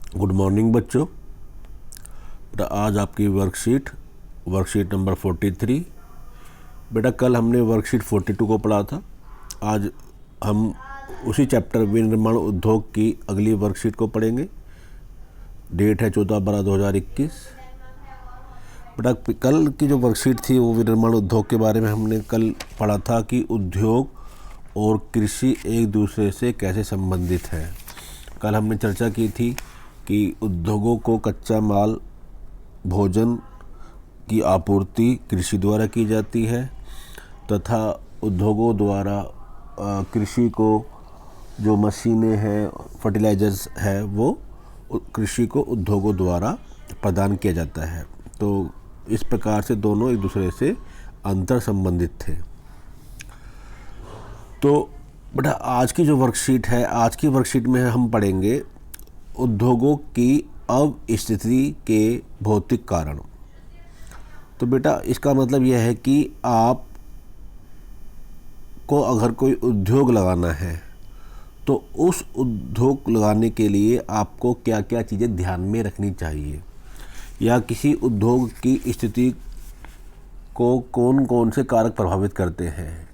Good morning बच्चों। बेटा आज आपकी वर्कशीट नंबर 43। बेटा कल हमने वर्कशीट 42 को पढ़ा था। आज हम उसी चैप्टर विनिर्माण उद्योग की अगली वर्कशीट को पढ़ेंगे। डेट है 14/12/2021। बेटा कल की जो वर्कशीट थी वो विनिर्माण उद्योग के बारे में हमने कल पढ़ा था कि उद्योग और कृषि एक दूसरे से कैसे संबंधित है। कल हमने चर्चा की थी कि उद्योगों को कच्चा माल भोजन की आपूर्ति कृषि द्वारा की जाती है तथा उद्योगों द्वारा कृषि को जो मशीनें हैं फर्टिलाइजर्स है वो कृषि को उद्योगों द्वारा प्रदान किया जाता है। तो इस प्रकार से दोनों एक दूसरे से अंतर संबंधित थे। तो बेटा आज की जो वर्कशीट है, आज की वर्कशीट में हम पढ़ेंगे उद्योगों की अवस्थिति के भौतिक कारण। तो बेटा इसका मतलब यह है कि आप को अगर कोई उद्योग लगाना है तो उस उद्योग लगाने के लिए आपको क्या क्या चीज़ें ध्यान में रखनी चाहिए, या किसी उद्योग की स्थिति को कौन कौन से कारक प्रभावित करते हैं।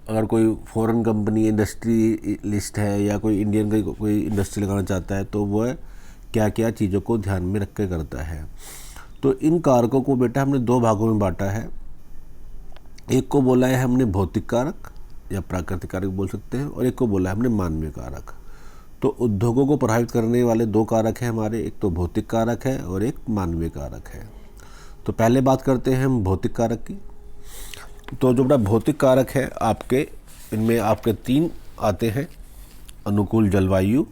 अगर कोई फॉरेन कंपनी इंडस्ट्री लिस्ट है या कोई इंडियन कोई इंडस्ट्री लगाना चाहता है तो वह क्या क्या चीज़ों को ध्यान में रख कर करता है। तो इन कारकों को बेटा हमने दो भागों में बांटा है। एक को बोला है हमने भौतिक कारक या प्राकृतिक कारक बोल सकते हैं, और एक को बोला है हमने मानवीय कारक। तो उद्योगों को प्रभावित करने वाले दो कारक हैं हमारे, एक तो भौतिक कारक है और एक मानवीय कारक है। तो पहले बात करते हैं हम भौतिक कारक की। तो जो बड़ा भौतिक कारक है इनमें आपके तीन आते हैं: अनुकूल जलवायु,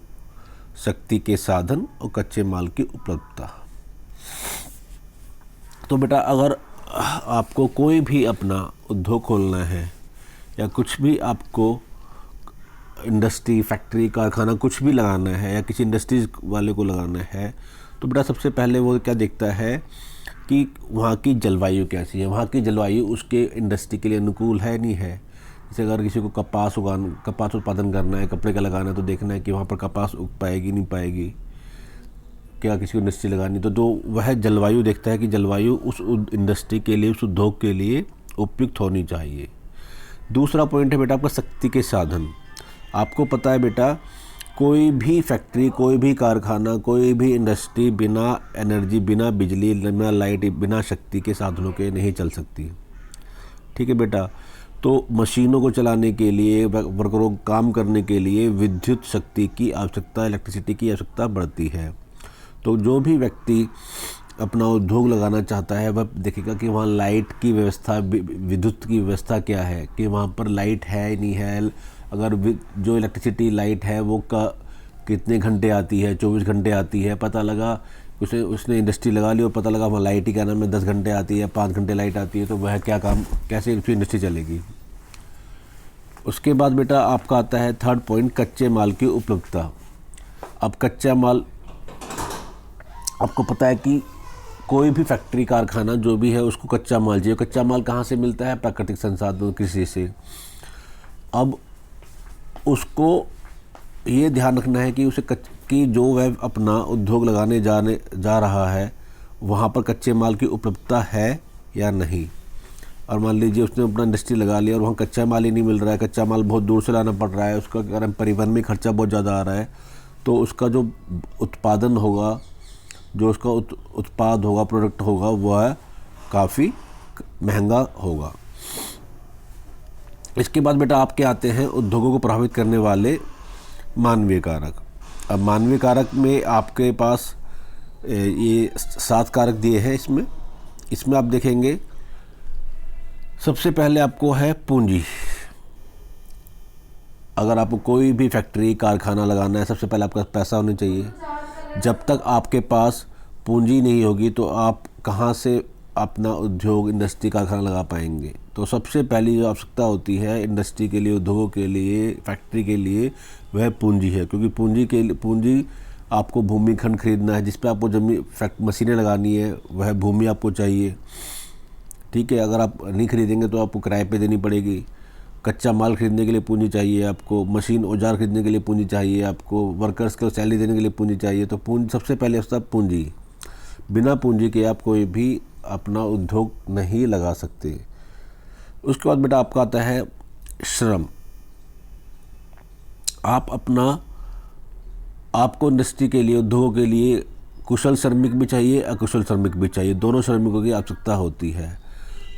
शक्ति के साधन और कच्चे माल की उपलब्धता। तो बेटा अगर आपको कोई भी अपना उद्योग खोलना है या कुछ भी आपको इंडस्ट्री फैक्ट्री कारखाना कुछ भी लगाना है या किसी इंडस्ट्रीज वाले को लगाना है तो बेटा सबसे पहले वो क्या देखता है कि वहाँ की जलवायु कैसी है, वहाँ की जलवायु उसके इंडस्ट्री के लिए अनुकूल है नहीं है। जैसे अगर किसी को कपास उत्पादन करना है, कपड़े का लगाना है, तो देखना है कि वहाँ पर कपास उग पाएगी नहीं पाएगी, क्या किसी को इंडस्ट्री लगानी। तो वह जलवायु देखता है कि जलवायु उस इंडस्ट्री के लिए, उस उद्योग के लिए उपयुक्त होनी चाहिए। दूसरा पॉइंट है बेटा आपका शक्ति के साधन। आपको पता है बेटा कोई भी फैक्ट्री, कोई भी कारखाना, कोई भी इंडस्ट्री बिना एनर्जी, बिना बिजली, बिना लाइट, बिना शक्ति के साधनों के नहीं चल सकती। ठीक है बेटा। तो मशीनों को चलाने के लिए, वर्करों को काम करने के लिए विद्युत शक्ति की आवश्यकता, इलेक्ट्रिसिटी की आवश्यकता बढ़ती है। तो जो भी व्यक्ति अपना उद्योग लगाना चाहता है वह देखेगा कि वहाँ लाइट की व्यवस्था, विद्युत की व्यवस्था क्या है, कि वहाँ पर लाइट है नहीं है। अगर जो इलेक्ट्रिसिटी लाइट है वो कितने घंटे आती है, 24 घंटे आती है, पता लगा उसने इंडस्ट्री लगा ली और पता लगा वहाँ लाइट ही क्या नाम है 10 घंटे आती है, 5 घंटे लाइट आती है, तो वह क्या काम, कैसे उसकी इंडस्ट्री चलेगी। उसके बाद बेटा आपका आता है थर्ड पॉइंट, कच्चे माल की उपलब्धता। अब कच्चा माल, आपको पता है कि कोई भी फैक्ट्री कारखाना जो भी है उसको कच्चा माल चाहिए। कच्चा माल कहाँ से मिलता है? प्राकृतिक संसाधन, कृषि से। अब उसको ये ध्यान रखना है कि कि जो वह अपना उद्योग लगाने जा रहा है वहाँ पर कच्चे माल की उपलब्धता है या नहीं। और मान लीजिए उसने अपना इंडस्ट्री लगा लिया और वहाँ कच्चा माल ही नहीं मिल रहा है, कच्चा माल बहुत दूर से लाना पड़ रहा है, उसका कारण परिवहन में खर्चा बहुत ज़्यादा आ रहा है, तो उसका जो उत्पादन होगा, जो उसका उत्पाद होगा, प्रोडक्ट होगा, वह काफ़ी महंगा होगा। इसके बाद बेटा आपके आते हैं उद्योगों को प्रभावित करने वाले मानवीय कारक। अब मानवीय कारक में आपके पास ये 7 कारक दिए हैं। इसमें आप देखेंगे सबसे पहले आपको है पूंजी। अगर आपको कोई भी फैक्ट्री कारखाना लगाना है सबसे पहले आपके पास पैसा होना चाहिए। जब तक आपके पास पूंजी नहीं होगी तो आप कहाँ से अपना उद्योग, इंडस्ट्री, कारखाना लगा पाएंगे। तो सबसे पहली जो आवश्यकता होती है इंडस्ट्री के लिए, उद्योगों के लिए, फैक्ट्री के लिए, वह पूंजी है। क्योंकि पूंजी आपको भूमि खंड खरीदना है, जिस पे आपको मशीनें लगानी है, वह भूमि आपको चाहिए। ठीक है। अगर आप नहीं खरीदेंगे तो आपको किराए पे देनी पड़ेगी। कच्चा माल खरीदने के लिए पूंजी चाहिए, आपको मशीन औजार खरीदने के लिए पूंजी चाहिए, आपको वर्कर्स को सैलरी देने के लिए पूंजी चाहिए। तो पूंजी सबसे पहले उसका पूंजी, बिना पूंजी के आप कोई भी अपना उद्योग नहीं लगा सकते। उसके बाद बेटा आपका आता है श्रम। आपको इंडस्ट्री के लिए, उद्योगों के लिए कुशल श्रमिक भी चाहिए, अकुशल श्रमिक भी चाहिए, दोनों श्रमिकों की आवश्यकता होती है।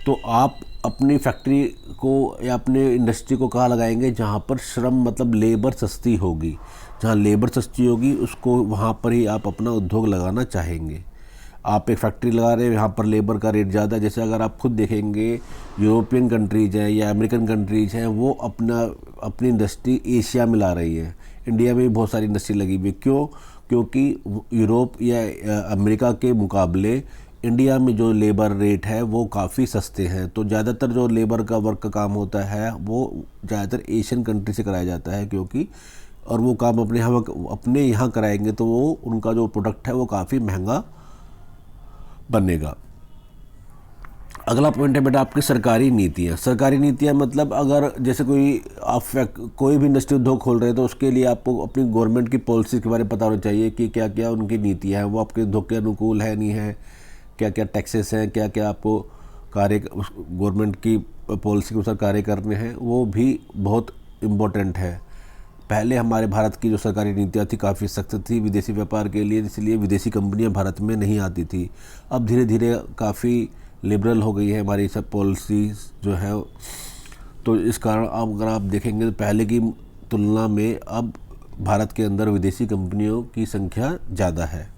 तो आप अपनी फैक्ट्री को या अपने इंडस्ट्री को कहाँ लगाएंगे? जहाँ पर श्रम मतलब लेबर सस्ती होगी। जहाँ लेबर सस्ती होगी उसको वहाँ पर ही आप अपना उद्योग लगाना चाहेंगे। आप एक फैक्ट्री लगा रहे हैं, यहाँ पर लेबर का रेट ज़्यादा है। जैसे अगर आप खुद देखेंगे यूरोपियन कंट्रीज़ हैं या अमेरिकन कंट्रीज़ हैं, वो अपनी इंडस्ट्री एशिया में ला रही है। इंडिया में भी बहुत सारी इंडस्ट्री लगी हुई। क्यों? क्योंकि यूरोप या अमेरिका के मुकाबले इंडिया में जो लेबर रेट है वो काफ़ी सस्ते हैं। तो ज़्यादातर जो लेबर का वर्क का काम होता है वो ज़्यादातर एशियन कंट्री से कराया जाता है, क्योंकि और वो काम अपने यहाँ कराएंगे तो वो उनका जो प्रोडक्ट है वो काफ़ी महंगा बनेगा। अगला पॉइंट है बेटा आपकी सरकारी नीतियाँ। सरकारी नीतियाँ मतलब अगर जैसे कोई भी इंडस्ट्री उद्योग खोल रहे हैं तो उसके लिए आपको अपनी गवर्नमेंट की पॉलिसी के बारे में पता होना चाहिए कि क्या क्या उनकी नीतियाँ हैं, वो आपके उद्योग के अनुकूल है नहीं है, क्या क्या टैक्सेस हैं, क्या क्या आपको कार्य गवर्नमेंट की पॉलिसी के अनुसार कार्य करने हैं, वो भी बहुत इम्पोर्टेंट है। पहले हमारे भारत की जो सरकारी नीतियाँ थी काफ़ी सख्त थी विदेशी व्यापार के लिए, इसलिए विदेशी कंपनियां भारत में नहीं आती थी। अब धीरे धीरे काफ़ी लिबरल हो गई है हमारी सब पॉलिसीज़ जो है। तो इस कारण अब अगर आप देखेंगे तो पहले की तुलना में अब भारत के अंदर विदेशी कंपनियों की संख्या ज़्यादा है।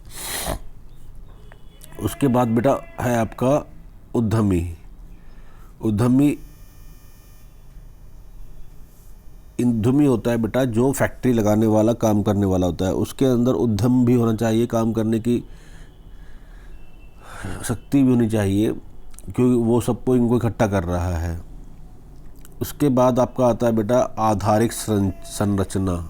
उसके बाद बेटा है आपका उद्यमी। उद्यमी होता है बेटा जो फैक्ट्री लगाने वाला, काम करने वाला होता है। उसके अंदर उद्यम भी होना चाहिए, काम करने की शक्ति भी होनी चाहिए, क्योंकि वो सबको इनको इकट्ठा कर रहा है। उसके बाद आपका आता है बेटा आधारिक संरचना।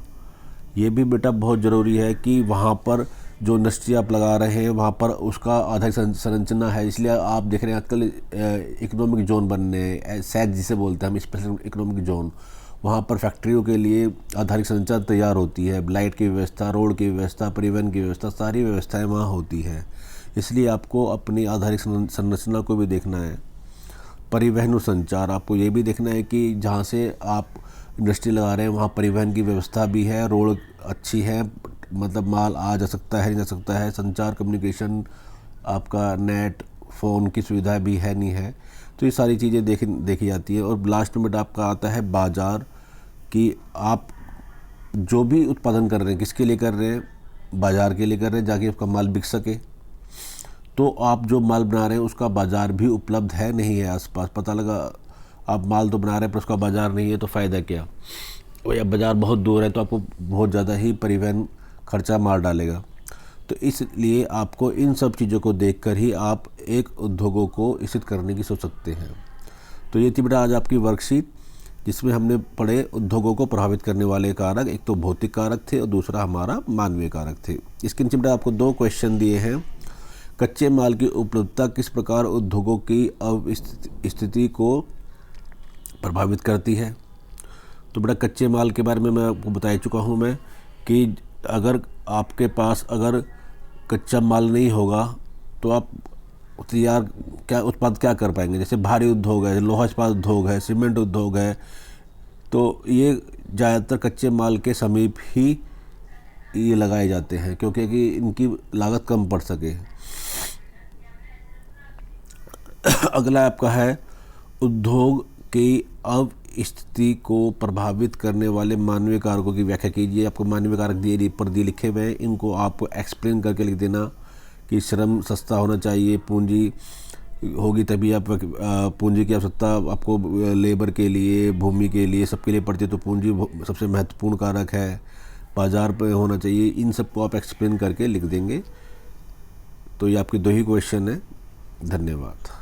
ये भी बेटा बहुत ज़रूरी है कि वहाँ पर जो इंडस्ट्री आप लगा रहे हैं वहाँ पर उसका आधारिक संरचना है। इसलिए आप देख रहे हैं आजकल इकोनॉमिक जोन बनने, सैज जिसे बोलते हैं हम, स्पेशल इकोनॉमिक जोन, वहाँ पर फैक्ट्रियों के लिए आधारिक संरचना तैयार होती है। लाइट की व्यवस्था, रोड की व्यवस्था, परिवहन की व्यवस्था, सारी व्यवस्थाएं वहाँ होती हैं। इसलिए आपको अपनी आधारिक संरचना को भी देखना है। परिवहन और संचार, आपको ये भी देखना है कि जहाँ से आप इंडस्ट्री लगा रहे हैं वहाँ परिवहन की व्यवस्था भी है, रोड अच्छी है, मतलब माल आ जा सकता है, नहीं जा सकता है। संचार, कम्युनिकेशन, आपका नेट, फ़ोन की सुविधा भी है नहीं है। तो ये सारी चीज़ें देखी जाती है। और लास्ट में आपका आता है बाज़ार, कि आप जो भी उत्पादन कर रहे हैं किसके लिए कर रहे हैं? बाज़ार के लिए कर रहे हैं, जाके आपका माल बिक सके। तो आप जो माल बना रहे हैं उसका बाज़ार भी उपलब्ध है नहीं है आसपास। पता लगा आप माल तो बना रहे हैं पर उसका बाज़ार नहीं है, तो फ़ायदा क्या? और या बाज़ार बहुत दूर है तो आपको बहुत ज़्यादा ही परिवहन खर्चा मार डालेगा। तो इसलिए आपको इन सब चीज़ों को देखकर ही आप एक उद्योगों को स्थित करने की सोच सकते हैं। तो ये थी बेटा आज आपकी वर्कशीट, जिसमें हमने पढ़े उद्योगों को प्रभावित करने वाले कारक। एक तो भौतिक कारक थे और दूसरा हमारा मानवीय कारक थे। इसके नीचे बेटा आपको 2 क्वेश्चन दिए हैं। कच्चे माल की उपलब्धता किस प्रकार उद्योगों की स्थिति को प्रभावित करती है? तो बेटा कच्चे माल के बारे में मैं आपको बता चुका हूँ मैं, कि अगर आपके पास अगर कच्चा माल नहीं होगा तो आप उत्पाद क्या कर पाएंगे? जैसे भारी उद्योग है, लोहा इस्पात उद्योग है, सीमेंट उद्योग है, तो ये ज़्यादातर कच्चे माल के समीप ही ये लगाए जाते हैं, क्योंकि इनकी लागत कम पड़ सके। अगला आपका है उद्योग की स्थिति को प्रभावित करने वाले मानवीय कारकों की व्याख्या कीजिए। आपको मानवीय कारक दिए लिखे हुए हैं, इनको आप एक्सप्लेन करके लिख देना कि श्रम सस्ता होना चाहिए, पूंजी होगी तभी आप पूंजी की आवश्यकता आपको लेबर के लिए, भूमि के लिए, सबके लिए पड़ती है, तो पूंजी सबसे महत्वपूर्ण कारक है। बाज़ार पे होना चाहिए, इन सब को आप एक्सप्लेन करके लिख देंगे। तो ये आपके 2 ही क्वेश्चन हैं। धन्यवाद।